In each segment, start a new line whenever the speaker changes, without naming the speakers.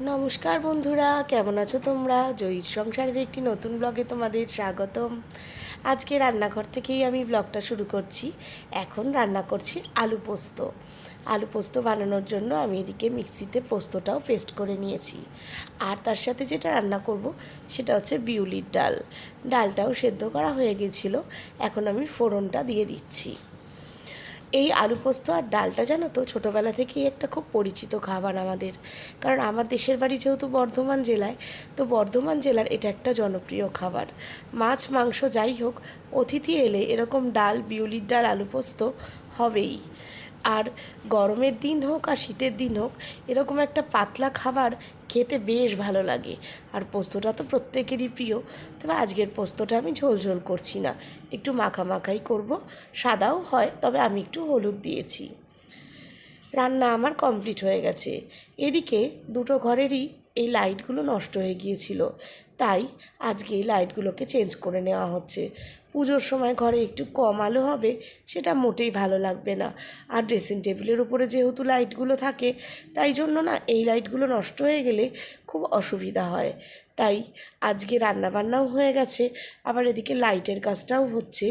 নমস্কার বন্ধুরা, কেমন আছো তোমরা? জয়ীর সংসারের একটি নতুন ব্লগে তোমাদের স্বাগতম। আজকে রান্নাঘর থেকেই আমি ব্লগটা শুরু করছি। এখন রান্না করছি আলু পোস্ত। আলু পোস্ত বানানোর জন্য আমি এদিকে মিক্সিতে পোস্তটাও পেস্ট করে নিয়েছি। আর তার সাথে যেটা রান্না করব সেটা হচ্ছে বিউলির ডাল। ডালটাও সেদ্ধ করা হয়ে গেছিলো, এখন আমি ফোড়নটা দিয়ে দিচ্ছি। এই আলু পোস্ত আর ডালটা জানো তো ছোটোবেলা থেকেই একটা খুব পরিচিত খাবার আমাদের, কারণ আমার দেশের বাড়ি যেহেতু বর্ধমান জেলায়, তো বর্ধমান জেলার এটা একটা জনপ্রিয় খাবার। মাছ মাংস যাই হোক, অতিথি এলে এরকম ডাল, বিউলির ডাল, আলু পোস্ত হবেই। আর গরমের দিন হোক আর শীতের দিন হোক, এরকম একটা পাতলা খাবার খেতে বেশ ভালো লাগে। আর পোস্তটা তো প্রত্যেকেরই প্রিয়। তবে আজকের পোস্তটা আমি ঝোল ঝোল করছি না, একটু মাখা মাখাই করব। সাদাও হয়, তবে আমি একটু হলুদ দিয়েছি। রান্না আমার কমপ্লিট হয়ে গেছে। এদিকে দুটো ঘরেরই এই লাইটগুলো নষ্ট হয়ে গিয়েছিল, তাই আজকে এই লাইটগুলোকে চেঞ্জ করে নেওয়া হচ্ছে। পুজোর সময় ঘরে একটু কম আলো হবে, সেটা মোটেই ভালো লাগবে না। আর ড্রেসিং টেবিলের উপরে যেহেতু লাইটগুলো থাকে, তাই জন্য না এই লাইটগুলো নষ্ট হয়ে গেলে খুব অসুবিধা হয়। তাই আজকে রান্নাবান্নাও হয়ে গেছে, আবার এদিকে লাইটের কাজটাও হচ্ছে।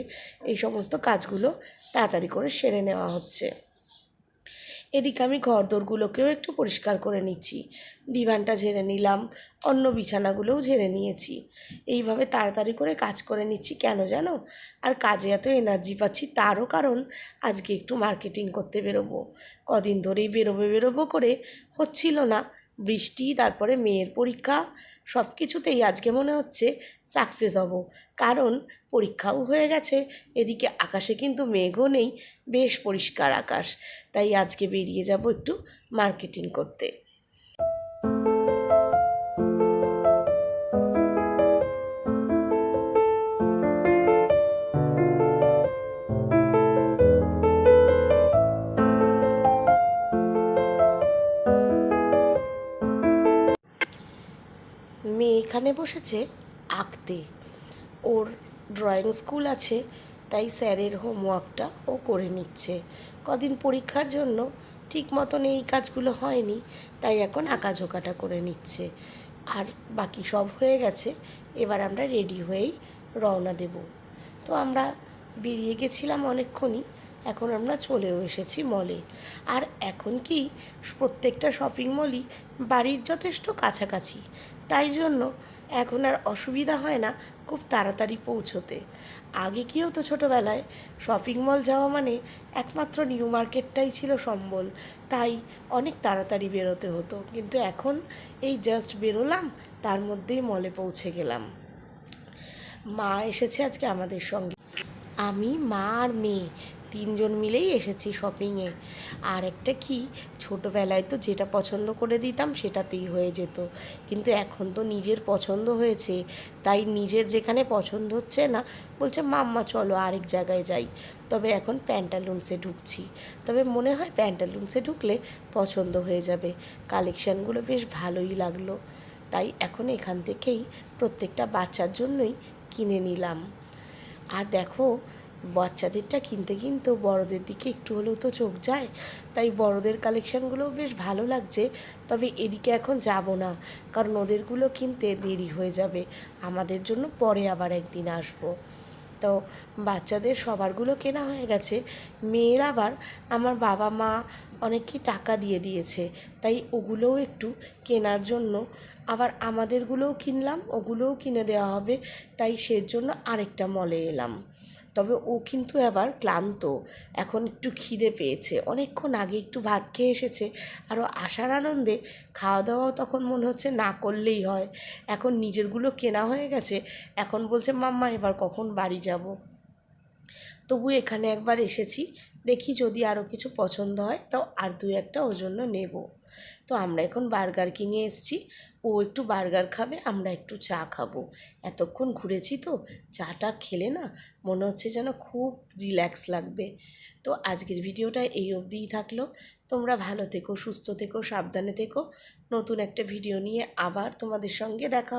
এই সমস্ত কাজগুলো তাড়াতাড়ি করে সেরে নেওয়া হচ্ছে। এদিকে আমি ঘরদোরগুলোকেও একটু পরিষ্কার করে নিচ্ছি। ডিভানটা ঝেড়ে নিলাম, অন্য বিছানাগুলোও ঝেড়ে নিয়েছি। এইভাবে তাড়াতাড়ি করে কাজ করে নিচ্ছি, কেন জানো? আর কাজে এত এনার্জি পাচ্ছি তারও কারণ আজকে একটু মার্কেটিং করতে বেরোবো। কদিন ধরেই বেরোবো করে হচ্ছিল না। বৃষ্টি, তারপরে মেয়ের পরীক্ষা, সব কিছুতেই আজকে মনে হচ্ছে সাকসেস হব। কারণ পরীক্ষাও হয়ে গেছে, এদিকে আকাশে কিন্তু মেঘও নেই, বেশ পরিষ্কার আকাশ। তাই আজকে বেরিয়ে যাব একটু মার্কেটিং করতে। মেয়ে এখানে বসেছে আঁকতে। ওর ড্রয়িং স্কুল আছে, তাই স্যারের হোমওয়ার্কটা ও করে নিচ্ছে। কদিন পরীক্ষার জন্য ঠিক মতন এই কাজগুলো হয়নি, তাই এখন আঁকাঝোঁকাটা করে নিচ্ছে। আর বাকি সব হয়ে গেছে, এবার আমরা রেডি হয়েই রওনা দেব। তো আমরা বেরিয়ে গেছিলাম অনেকক্ষণই, এখন আমরা চলেও এসেছি মলে। আর এখন কি প্রত্যেকটা শপিং মলই বাড়ির যথেষ্ট কাছাকাছি, তাই জন্য এখন আর অসুবিধা হয় না খুব তাড়াতাড়ি পৌঁছোতে। আগে কি হতো, ছোটোবেলায় শপিং মল যাওয়া মানে একমাত্র নিউ মার্কেটটাই ছিল সম্বল, তাই অনেক তাড়াতাড়ি বেরোতে হতো। কিন্তু এখন এই জাস্ট বেরোলাম, তার মধ্যেই মলে পৌঁছে গেলাম। মা এসেছে আজকে আমাদের সঙ্গে। আমি, মা আর মেয়ে তিনজন মিলেই এসেছি শপিংয়ে। আর একটা কি, ছোটোবেলায় তো যেটা পছন্দ করে দিতাম সেটাতেই হয়ে যেত, কিন্তু এখন তো নিজের পছন্দ হয়েছে, তাই নিজের যেখানে পছন্দ হচ্ছে না বলছে মাম্মা চলো আরেক জায়গায় যাই। তবে এখন প্যান্টালুন্সে ঢুকছি, তবে মনে হয় প্যান্টালুন্সে ঢুকলে পছন্দ হয়ে যাবে। কালেকশানগুলো বেশ ভালোই লাগলো, তাই এখন এখান থেকেই প্রত্যেকটা বাচ্চার জন্যই কিনে নিলাম। আর দেখো, বাচ্চাদেরটা কিনতে কিনতেও বড়দের দিকে একটু হলেও তো চোখ যায়, তাই বড়দের কালেকশানগুলোও বেশ ভালো লাগছে। তবে এদিকে এখন যাব না, কারণ ওদেরগুলো কিনতে দেরি হয়ে যাবে। আমাদের জন্য পরে আবার একদিন আসবো। তো বাচ্চাদের সবারগুলো কেনা হয়ে গেছে। মেয়ের আবার আমার বাবা মা অনেককে টাকা দিয়ে দিয়েছে, তাই ওগুলোও একটু কেনার জন্য আবার আমাদেরগুলোও কিনলাম, ওগুলোও কিনে দেওয়া হবে, তাই সের জন্য আরেকটা মলে এলাম। তবে ও কিন্তু এবার ক্লান্ত, এখন একটু খিদে পেয়েছে, অনেকক্ষণ আগে একটু ভাত খেয়ে এসেছে। আরও আসার আনন্দে খাওয়া দাওয়াও তখন মনে হচ্ছে না করলেই হয়। এখন নিজেরগুলো কেনা হয়ে গেছে, এখন বলছে মাম্মা এবার কখন বাড়ি যাব। তবু এখানে একবার এসেছি, দেখি যদি আরও কিছু পছন্দ হয় তাও আর দু একটা ওর জন্য নেব। তো আমরা এখন বার্গার কিংয়ে এসেছি, ও একটু বার্গার খাবে, আমরা একটু চা খাবো। এতক্ষণ ঘুরেছি তো, চাটা খেলে না মনে হচ্ছে যেন খুব রিল্যাক্স লাগবে। তো আজকের ভিডিওটা এই অবধিই থাকলো। তোমরা ভালো থেকো, সুস্থ থেকো, সাবধানে থেকো। নতুন একটা ভিডিও নিয়ে আবার তোমাদের সঙ্গে দেখা হবে।